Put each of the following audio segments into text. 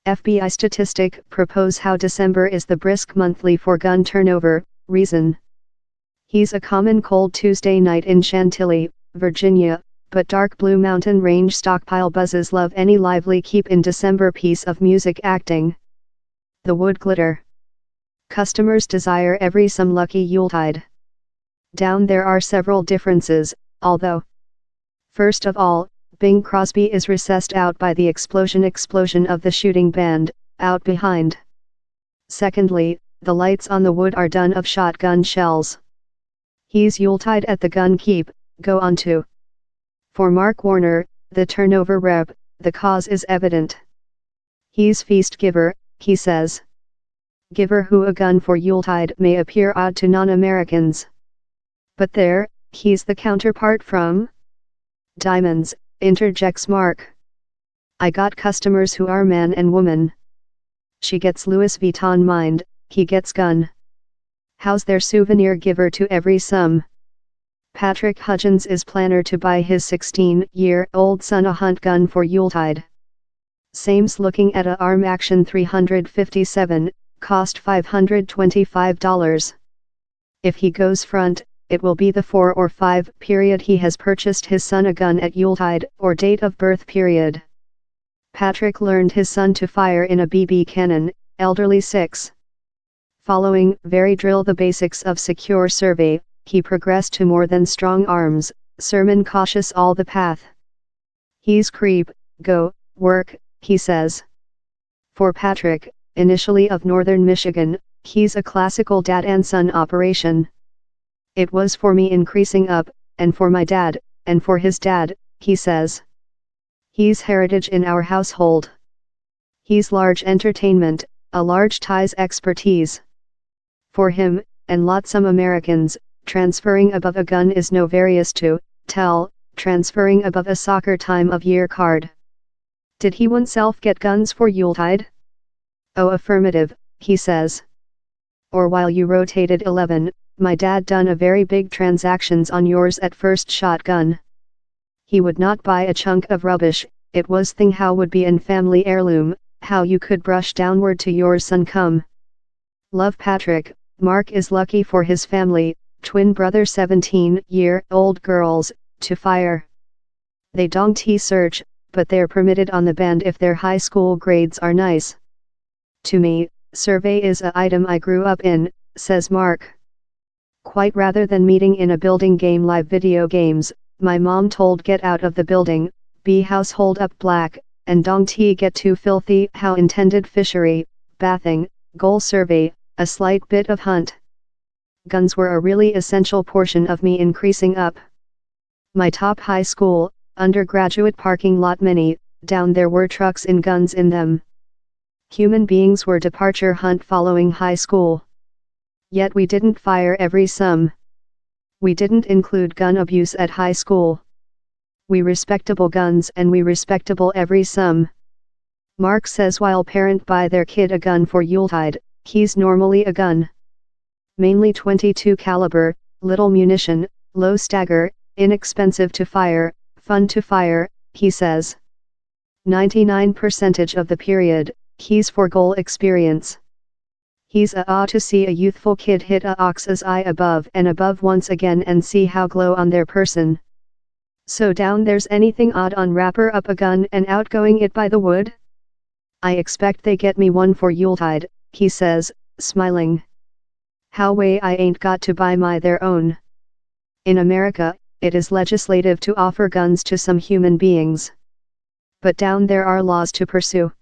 FBI statistic propose how December is the brisk monthly for gun turnover. Reason: he's a common cold Tuesday night in Chantilly, Virginia, but dark Blue Mountain Range stockpile buzzes love any lively keep in December piece of music acting. The wood glitter. Customers desire every some lucky Yuletide. Down there are several differences, although. First of all, Bing Crosby is recessed out by the explosion of the shooting band, out behind. Secondly, the lights on the wood are done of shotgun shells. He's Yuletide at the gun keep, go on to. For Mark Warner, the turnover rep, the cause is evident. He's feast giver, he says. Giver who a gun for Yuletide may appear odd to non-Americans. But there, he's the counterpart from Diamonds, interjects Mark. I got customers who are man and woman. She gets Louis Vuitton mind, he gets gun. How's their souvenir giver to every sum? Patrick Hudgens is planner to buy his 16-year-old son a hunt gun for Yuletide. Same's looking at a arm action 357, cost $525. If he goes front, it will be the 4 or 5 period he has purchased his son a gun at Yuletide, or date of birth period. Patrick learned his son to fire in a BB cannon, elderly 6. Following very drill the basics of secure survey, he progressed to more than strong arms, sermon cautious all the path. He's creep, go, work, he says. For Patrick, initially of northern Michigan, he's a classical dad and son operation. It was for me increasing up, and for my dad, and for his dad, he says. He's heritage in our household. He's large entertainment, a large ties expertise. For him, and lots some Americans, transferring above a gun is no various to, transferring above a soccer time of year card. Did he oneself get guns for Yuletide? Oh, affirmative, he says. Or while you rotated 11, my dad done a very big transactions on yours at first shotgun. He would not buy a chunk of rubbish, it was thing how would be an family heirloom, how you could brush downward to your son come. Love Patrick, Mark is lucky for his family, twin brother 17-year-old girls, to fire. They don't search, but they're permitted on the band if their high school grades are nice. To me, survey is a item I grew up in, says Mark. Quite rather than meeting in a building game live video games, my mom told get out of the building, be household up black, and don't get too filthy how intended fishery, bathing, goal survey, a slight bit of hunt. Guns were a really essential portion of me increasing up. My top high school, undergraduate parking lot many, down there were trucks in guns in them. Human beings were departure hunt following high school. Yet we didn't fire every some. We didn't include gun abuse at high school. We respectable guns and we respectable every some. Mark says while parent buy their kid a gun for Yuletide, he's normally a gun. Mainly 22 caliber, little munition, low stagger, inexpensive to fire, fun to fire, he says. 99% of the period, he's for goal experience. He's to see a youthful kid hit a ox's eye above and above once again and see how glow on their person. So down there's anything odd on wrapper up a gun and outgoing it by the wood? I expect they get me one for Yuletide, he says, smiling. How way I ain't got to buy my their own. In America, it is legislative to offer guns to some human beings. But down there are laws to pursue.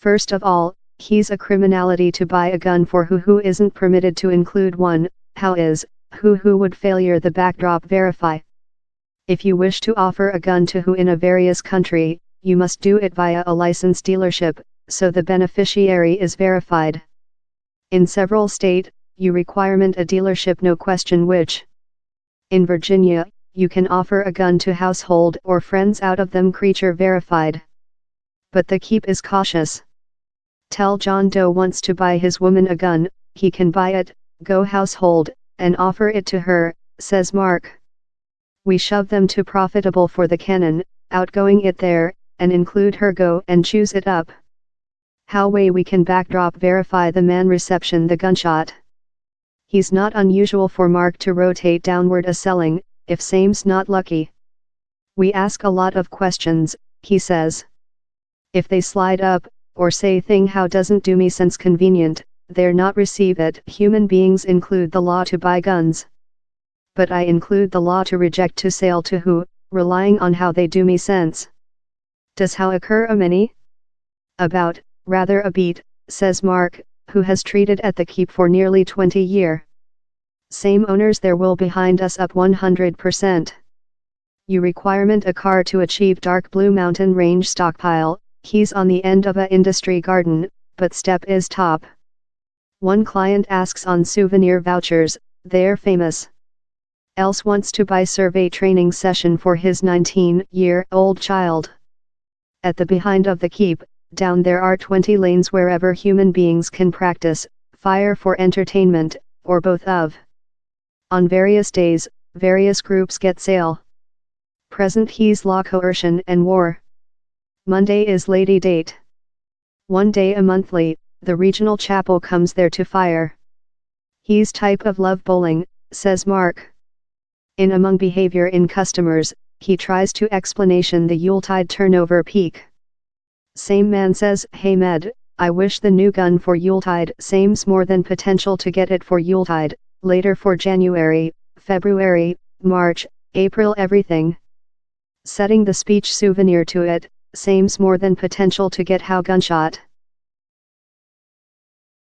First of all, he's a criminality to buy a gun for who isn't permitted to include one, how is, who would failure the backdrop verify. If you wish to offer a gun to who in a various country, you must do it via a licensed dealership, so the beneficiary is verified. In several state, you requirement a dealership no question which. In Virginia, you can offer a gun to household or friends out of them creature verified. But the keep is cautious. Tell John Doe wants to buy his woman a gun, he can buy it, go household, and offer it to her, says Mark. We shove them to profitable for the cannon, outgoing it there, and include her go and choose it up. How way we can backdrop verify the man reception the gunshot. He's not unusual for Mark to rotate downward a selling, if same's not lucky. We ask a lot of questions, he says. If they slide up, or say thing how doesn't do me sense convenient, they're not receive it. Human beings include the law to buy guns. But I include the law to reject to sale to who, relying on how they do me sense. Does how occur a many? About, rather a beat, says Mark, who has treated at the keep for nearly 20 years. Same owners there will behind us up 100%. You requirement a car to achieve dark blue mountain range stockpile, he's on the end of a industry garden, but step is top. One client asks on souvenir vouchers, they're famous. Else wants to buy survey training session for his 19-year-old child. At the behind of the keep, down there are 20 lanes wherever human beings can practice, fire for entertainment, or both of. On various days, various groups get sale. Present he's law coercion and war. Monday is lady date. One day a monthly, the regional chapel comes there to fire. He's type of love bowling, says Mark. In among behavior in customers, he tries to explanation the Yuletide turnover peak. Same man says, hey Med, I wish the new gun for Yuletide same's more than potential to get it for Yuletide, later for January, February, March, April everything. Setting the speech souvenir to it, same's more than potential to get how gunshot.